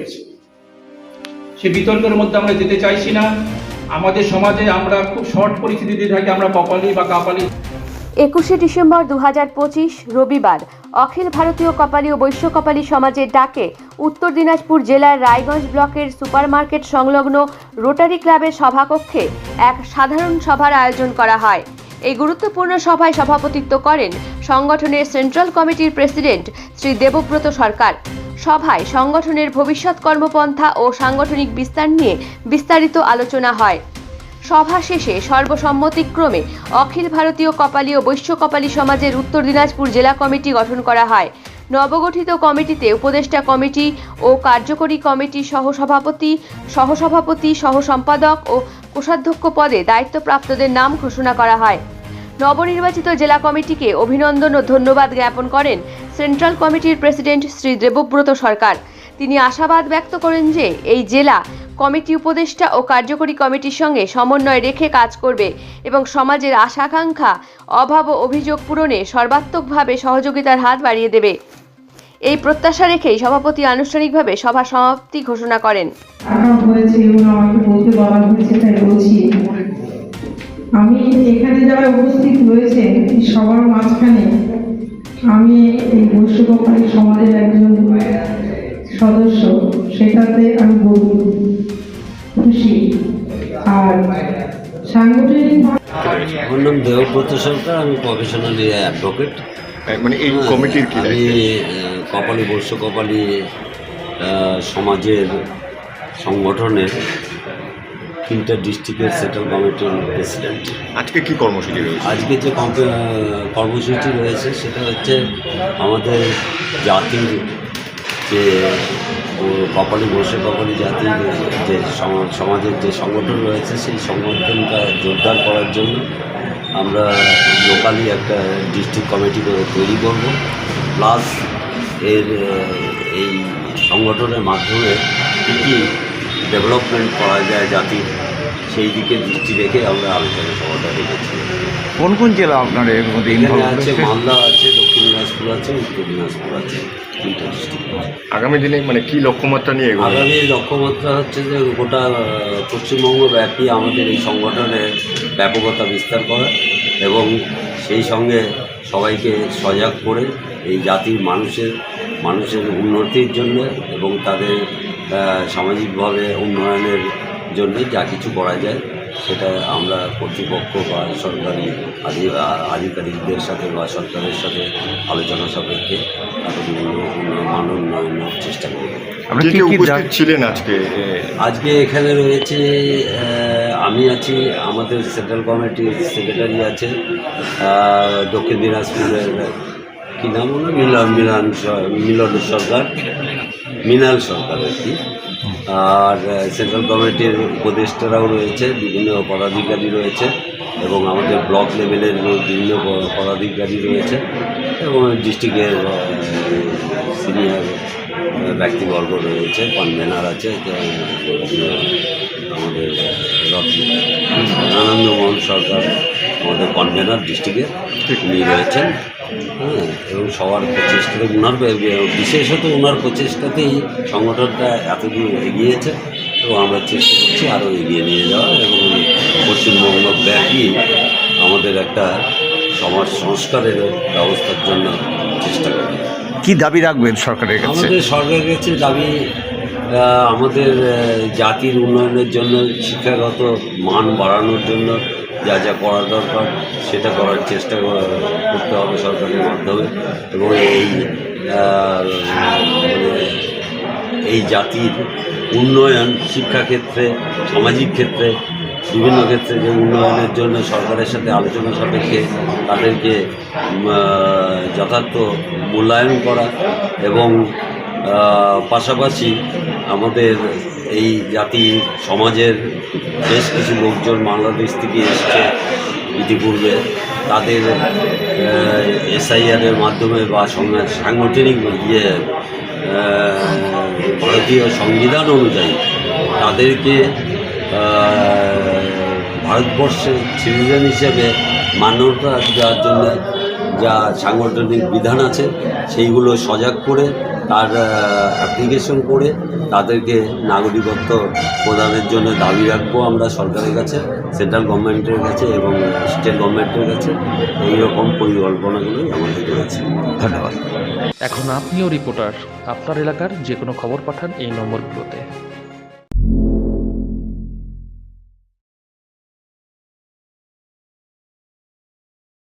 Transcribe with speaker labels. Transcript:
Speaker 1: হয়েছে। সে বিতর্কের মধ্যে আমরা যেতে চাইছি না। আমাদের সমাজে আমরা খুব শর্ট পরিস্থিতিতে থাকি, আমরা কপালি বা কাপালি।
Speaker 2: 21শে ডিসেম্বর 2025 রবিবার অখিল ভারতীয় কপালি ও বৈশ্য কপালি সমাজের ডাকে উত্তর দিনাজপুর জেলার রায়গঞ্জ ব্লকের সুপারমার্কেট সংলগ্ন রোটারি ক্লাবের সভাকক্ষে এক সাধারণ সভার আয়োজন করা হয়। এই গুরুত্বপূর্ণ সভায় সভাপতিত্ব করেন সংগঠনের সেন্ট্রাল কমিটির প্রেসিডেন্ট শ্রী দেবব্রত সরকার। সভায় সংগঠনের ভবিষ্যৎ কর্মপন্থা ও সাংগঠনিক বিস্তার নিয়ে বিস্তারিত আলোচনা হয়। সভা শেষে সর্বসম্মতিক্রমে অখিল ভারতীয় কপালি ও বৈশ্য কপালি সমাজের উত্তর দিনাজপুর জেলা কমিটি গঠন করা হয়। নবগঠিত কমিটিতে উপদেষ্টা কমিটি ও কার্যকরী কমিটি সহসভাপতি সহসম্পাদক ও কোষাধ্যক্ষ পদে দায়িত্বপ্রাপ্তদের নাম ঘোষণা করা হয়। নবনির্বাচিত জেলা কমিটিকে অভিনন্দন ও ধন্যবাদ জ্ঞাপন করেন সেন্ট্রাল কমিটির প্রেসিডেন্ট শ্রী দেবব্রত সরকার। তিনি আশাবাদ ব্যক্ত করেন যে এই জেলা কমিটি উপদেষ্টা ও কার্যকরী কমিটির সঙ্গে সমন্বয় রেখে কাজ করবে এবং সমাজের আশা-আকাঙ্ক্ষা, অভাব ও অভিযোগ পূরণে সর্বাত্মকভাবে সহযোগিতার হাত বাড়িয়ে দেবে। এই প্রত্যাশা রেখেই সভাপতি আনুষ্ঠানিকভাবে সভা সমাপ্তি ঘোষণা করেন।
Speaker 3: আমি এখানে যারা উপস্থিত হয়েছে সবার মাঝখানে আমি এই বৈশ্য কপালি সমাজের একজন সদস্য, সেটাতে আমি খুশি। আর সাংগঠনিক
Speaker 4: আমার নাম দেবব্রত সরকার, আমি প্রফেশনালি অ্যাডভোকেট।
Speaker 5: মানে এই কমিটির কি
Speaker 4: আমি কপালি বৈশ্য কপালি সমাজের সংগঠনের তিনটা ডিস্ট্রিক্টের সেন্ট্রাল কমিটির প্রেসিডেন্ট।
Speaker 5: আজকে কি কর্মসূচি রয়েছে?
Speaker 4: আজকে যে কর্মসূচি রয়েছে সেটা হচ্ছে আমাদের জাতির যে কপালি বৈশ্য কপালি জাতির যে সমাজের যে সংগঠন রয়েছে সেই সংগঠনটা জোরদার করার জন্য আমরা লোকালি একটা ডিস্ট্রিক্ট কমিটি তৈরি করব। প্লাস এই সংগঠনের মাধ্যমে কী কী ডেভেলপমেন্ট করা যায় জাতির, সেই দিকে দৃষ্টি রেখে আমরা আলোচনা সভাটা রেখেছি।
Speaker 5: কোন কোন জেলা আপনার এর মধ্যে
Speaker 4: এখানে আছে? মালদা আছে, দক্ষিণ দিনাজপুর আছে, উত্তর দিনাজপুর আছে, তিনটা ডিস্ট্রিক্ট।
Speaker 5: আগামী দিনে মানে কি লক্ষ্যমাত্রা নিয়ে এগোবে?
Speaker 4: আগামী লক্ষ্যমাত্রা হচ্ছে যে গোটা পশ্চিমবঙ্গ ব্যাপী আমাদের এই সংগঠনের ব্যাপকতা বিস্তার করা এবং সেই সঙ্গে সবাইকে সজাগ করে এই জাতির মানুষের উন্নতির জন্য এবং তাদের সামাজিকভাবে উন্নয়নের জন্য যা কিছু করা যায় সেটা আমরা কর্তৃপক্ষ বা সরকারি আধিকারিকদের সাথে বা সরকারের সাথে আলোচনা সাপেক্ষে তাদের মান উন্নয়নের চেষ্টা করব।
Speaker 5: আপনি কি উপস্থিত ছিলেন আজকে?
Speaker 4: আজকে এখানে রয়েছে, আমি আছি, আমাদের সেন্ট্রাল কমিটির সেক্রেটারি আছে, দক্ষিণ দিনাজপুরের কী নাম হলো মৃণাল সরকার আর কি। আর সেন্ট্রাল কমিটির উপদেষ্টারাও রয়েছে, বিভিন্ন পদাধিকারী রয়েছে এবং আমাদের ব্লক লেভেলের বিভিন্ন পদাধিকারী রয়েছে এবং ডিস্ট্রিক্টের সিনিয়র ব্যক্তিবর্গ রয়েছে, কনভেনার আছে, আমাদের আনন্দমোহন সরকার আমাদের কনভেনার ডিস্ট্রিক্টের উনি রয়েছেন। হ্যাঁ, এবং সবার প্রচেষ্টাতে বিশেষত ওনার প্রচেষ্টাতেই সংগঠনটা এতদূর এগিয়েছে এবং আমরা চেষ্টা করছি আরও এগিয়ে নিয়ে যাওয়া এবং পশ্চিমবঙ্গ ব্যাপী আমাদের একটা সমাজ সংস্কারের ব্যবস্থার জন্য চেষ্টা করি।
Speaker 5: কি দাবি রাখবেন সরকারের কাছে?
Speaker 4: আমাদের সরকারের কাছে দাবি আমাদের জাতির উন্নয়নের জন্য, শিক্ষাগত মান বাড়ানোর জন্য যা যা করা দরকার সেটা করার চেষ্টা করতে হবে সরকারের মাধ্যমে এবং এই জাতির উন্নয়ন শিক্ষাক্ষেত্রে, সামাজিক ক্ষেত্রে, বিভিন্ন ক্ষেত্রে যে উন্নয়নের জন্য সরকারের সাথে আলোচনা সাপেক্ষে তাদেরকে যথার্থ মূল্যায়ন করা এবং পাশাপাশি আমাদের এই জাতি সমাজের বেশ কিছু লোকজন বাংলাদেশ থেকে এসছে ইতিপূর্বে, তাদের এসআইআরের মাধ্যমে বা সাংগঠনিক ভারতীয় সংবিধান অনুযায়ী তাদেরকে ভারতবর্ষের সিটিজেন হিসেবে মান্যতা দেওয়ার জন্য যা সাংগঠনিক বিধান আছে সেইগুলো সজাগ করে তার অ্যাপ্লিকেশন করে তাদেরকে নাগরিকত্ব প্রদানের জন্য দাবি রাখবো আমরা সরকারের কাছে, সেন্ট্রাল গভর্নমেন্টের কাছে এবং স্টেট গভর্নমেন্টের কাছে। এই রকম পরিকল্পনাগুলোই আমাদের রয়েছে।
Speaker 5: ধন্যবাদ।
Speaker 6: এখন আপনিও রিপোর্টার, আপনার এলাকার যে কোনো খবর পাঠান এই নম্বরগুলোতে।